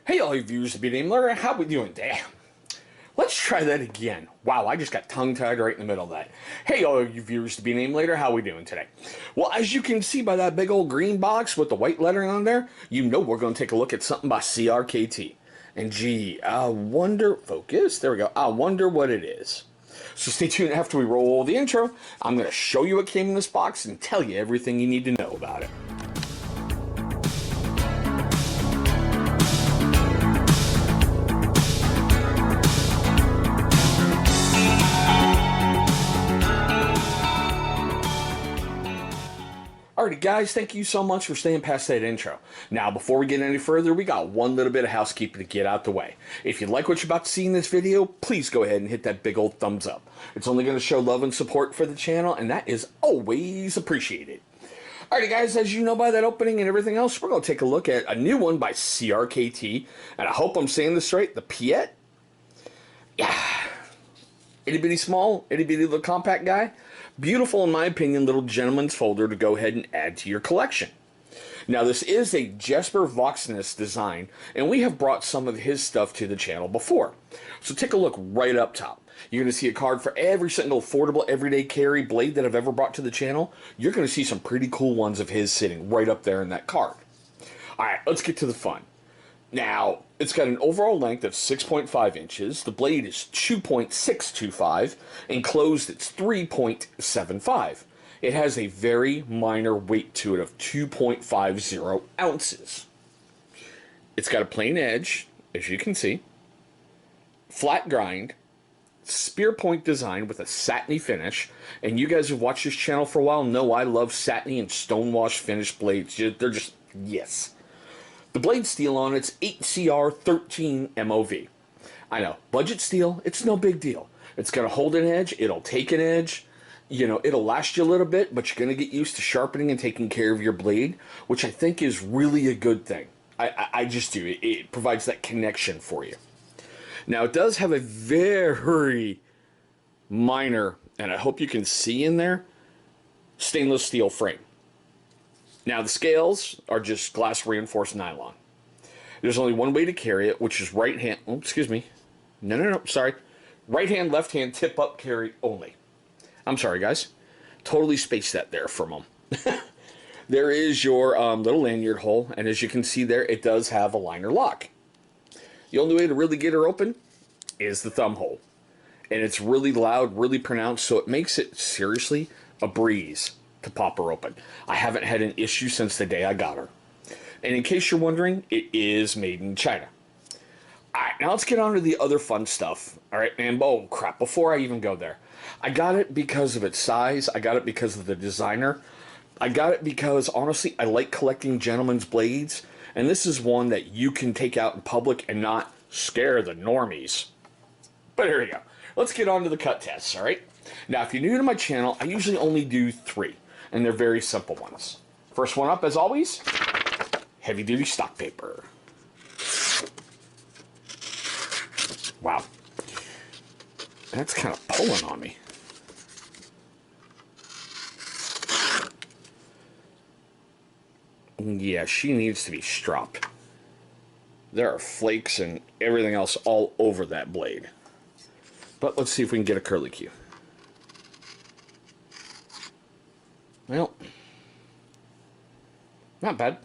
Hey all you viewers of Beat Learner, how we doing today? Let's try that again. Wow, I just got tongue-tied right in the middle of that. Hey all you viewers to Be Named Later, how we doing today? Well, as you can see by that big old green box with the white lettering on there, you know we're going to take a look at something by CRKT. And gee, I wonder, focus, there we go, I wonder what it is. So stay tuned after we roll the intro. I'm going to show you what came in this box and tell you everything you need to know about it. Alrighty guys, thank you so much for staying past that intro. Now before we get any further, we got one little bit of housekeeping to get out the way. If you like what you're about to see in this video, please go ahead and hit that big old thumbs up. It's only going to show love and support for the channel, and that is always appreciated. Alrighty guys, as you know by that opening and everything else, we're going to take a look at a new one by CRKT, and I hope I'm saying this right, the Piet? Yeah. Itty bitty small, itty bitty little compact guy. Beautiful, in my opinion, little gentleman's folder to go ahead and add to your collection. Now, this is a Jesper Voxness design, and we have brought some of his stuff to the channel before. So take a look right up top. You're going to see a card for every single affordable everyday carry blade that I've ever brought to the channel. You're going to see some pretty cool ones of his sitting right up there in that card. Alright, let's get to the fun. Now, it's got an overall length of 6.5 inches. The blade is 2.625. Enclosed, it's 3.75. It has a very minor weight to it of 2.50 ounces. It's got a plain edge, as you can see. Flat grind. Spear point design with a satiny finish. And you guys who've watched this channel for a while know I love satiny and stonewash finished blades. They're just, yes. The blade steel on it's 8CR13 MOV. I know, budget steel, it's no big deal. It's going to hold an edge, it'll take an edge, you know, it'll last you a little bit, but you're going to get used to sharpening and taking care of your blade, which I think is really a good thing. I just do. It provides that connection for you. Now, it does have a very minor, and I hope you can see in there, stainless steel frame. Now, the scales are just glass reinforced nylon. There's only one way to carry it, which is right hand, oh, excuse me. No, sorry. Right hand, left hand, tip up carry only. I'm sorry, guys. Totally spaced that there for a moment. There is your little lanyard hole, and as you can see there, it does have a liner lock. The only way to really get her open is the thumb hole. And it's really loud, really pronounced, so it makes it, seriously, a breeze to pop her open. I haven't had an issue since the day I got her. And in case you're wondering, it is made in China. Alright, now let's get on to the other fun stuff. Alright, and oh crap, before I even go there. I got it because of its size. I got it because of the designer. I got it because, honestly, I like collecting gentlemen's blades. And this is one that you can take out in public and not scare the normies. But here we go. Let's get on to the cut tests, alright? Now, if you're new to my channel, I usually only do 3. And they're very simple ones. First one up, as always, heavy-duty stock paper. Wow. That's kind of pulling on me. Yeah, she needs to be stropped. There are flakes and everything else all over that blade. But let's see if we can get a curly cue. Well, not bad.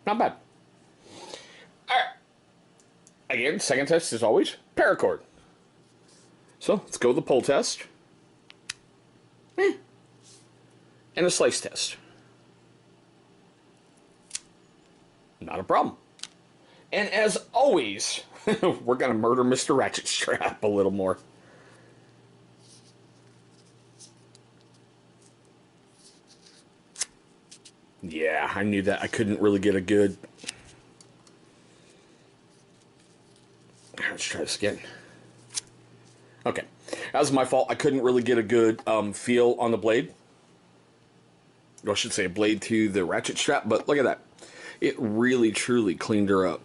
Not bad. Alright. Again, second test as always, paracord. So, let's go with the pull test. And a slice test. Not a problem. And as always, we're going to murder Mr. Ratchet Strap a little more. Yeah, I knew that. I couldn't really get a good... Let's try this again. Okay. That was my fault. I couldn't really get a good feel on the blade. Or I should say a blade to the ratchet strap, but look at that. It really, truly cleaned her up.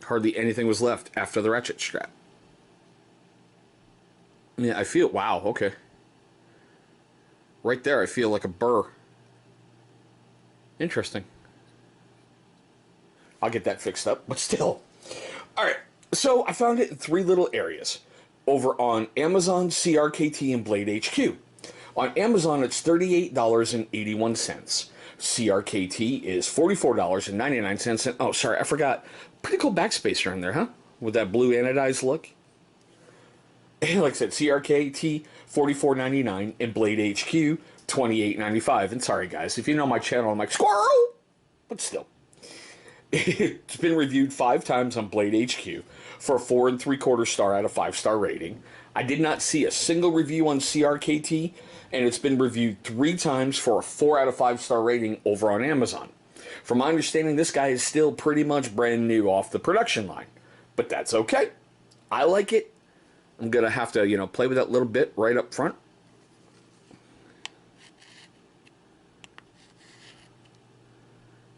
Hardly anything was left after the ratchet strap. Yeah, I feel... Wow, okay. Right there, I feel like a burr. Interesting. I'll get that fixed up, but still. Alright, so I found it in 3 little areas. Over on Amazon, CRKT, and Blade HQ. On Amazon, it's $38.81. CRKT is $44.99. And, oh, sorry, I forgot. Pretty cool backspacer in there, huh? With that blue anodized look. And like I said, CRKT, $44.99, and Blade HQ, $28.95. And sorry, guys, if you know my channel, I'm like, squirrel! But still. It's been reviewed 5 times on Blade HQ for a 4 3/4 star out of 5-star rating. I did not see a single review on CRKT, and it's been reviewed 3 times for a 4 out of 5-star rating over on Amazon. From my understanding, this guy is still pretty much brand new off the production line, but that's okay. I like it. I'm gonna have to, you know, play with that little bit right up front.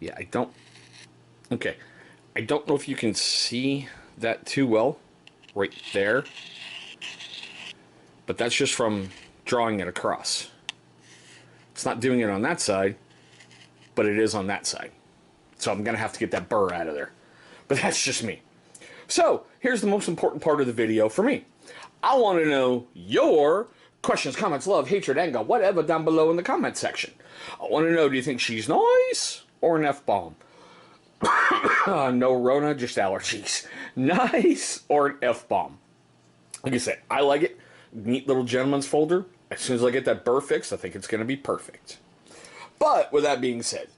Yeah, I don't know if you can see that too well right there, but that's just from drawing it across. It's not doing it on that side, but it is on that side. So I'm gonna have to get that burr out of there. But that's just me. So here's the most important part of the video for me. I want to know your questions, comments, love, hatred, anger, whatever down below in the comment section. I want to know, do you think she's nice or an F-bomb? No Rona, just allergies. Nice or an F-bomb? Like I said, I like it. Neat little gentleman's folder. As soon as I get that burr fixed, I think it's going to be perfect. But with that being said,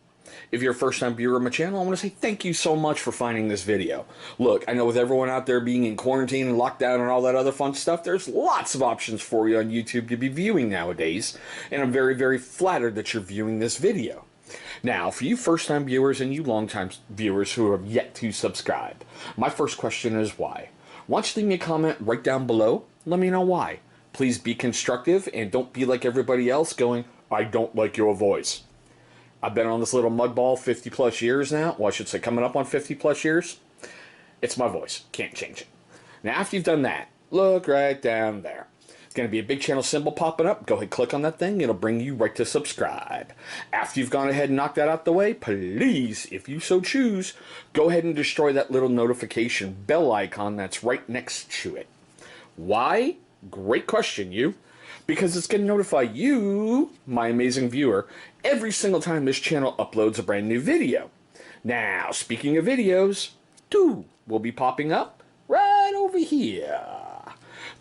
if you're a first-time viewer of my channel, I want to say thank you so much for finding this video. Look, I know with everyone out there being in quarantine and lockdown and all that other fun stuff, there's lots of options for you on YouTube to be viewing nowadays, and I'm very, very flattered that you're viewing this video. Now, for you first-time viewers and you long-time viewers who have yet to subscribe, my first question is why? Why don't you leave me a comment right down below? Let me know why. Please be constructive and don't be like everybody else going, I don't like your voice. I've been on this little mudball 50 plus years now. Well, I should say coming up on 50 plus years. It's my voice. Can't change it. Now, after you've done that, look right down there. It's going to be a big channel symbol popping up. Go ahead, click on that thing. It'll bring you right to subscribe. After you've gone ahead and knocked that out the way, please, if you so choose, go ahead and destroy that little notification bell icon that's right next to it. Why? Great question, you. Because it's going to notify you, my amazing viewer, every single time this channel uploads a brand new video. Now, speaking of videos, 2 will be popping up right over here.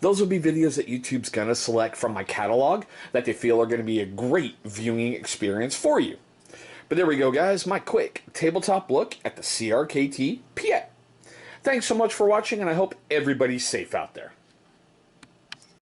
Those will be videos that YouTube's going to select from my catalog that they feel are going to be a great viewing experience for you. But there we go, guys. My quick tabletop look at the CRKT Piet. Thanks so much for watching, and I hope everybody's safe out there.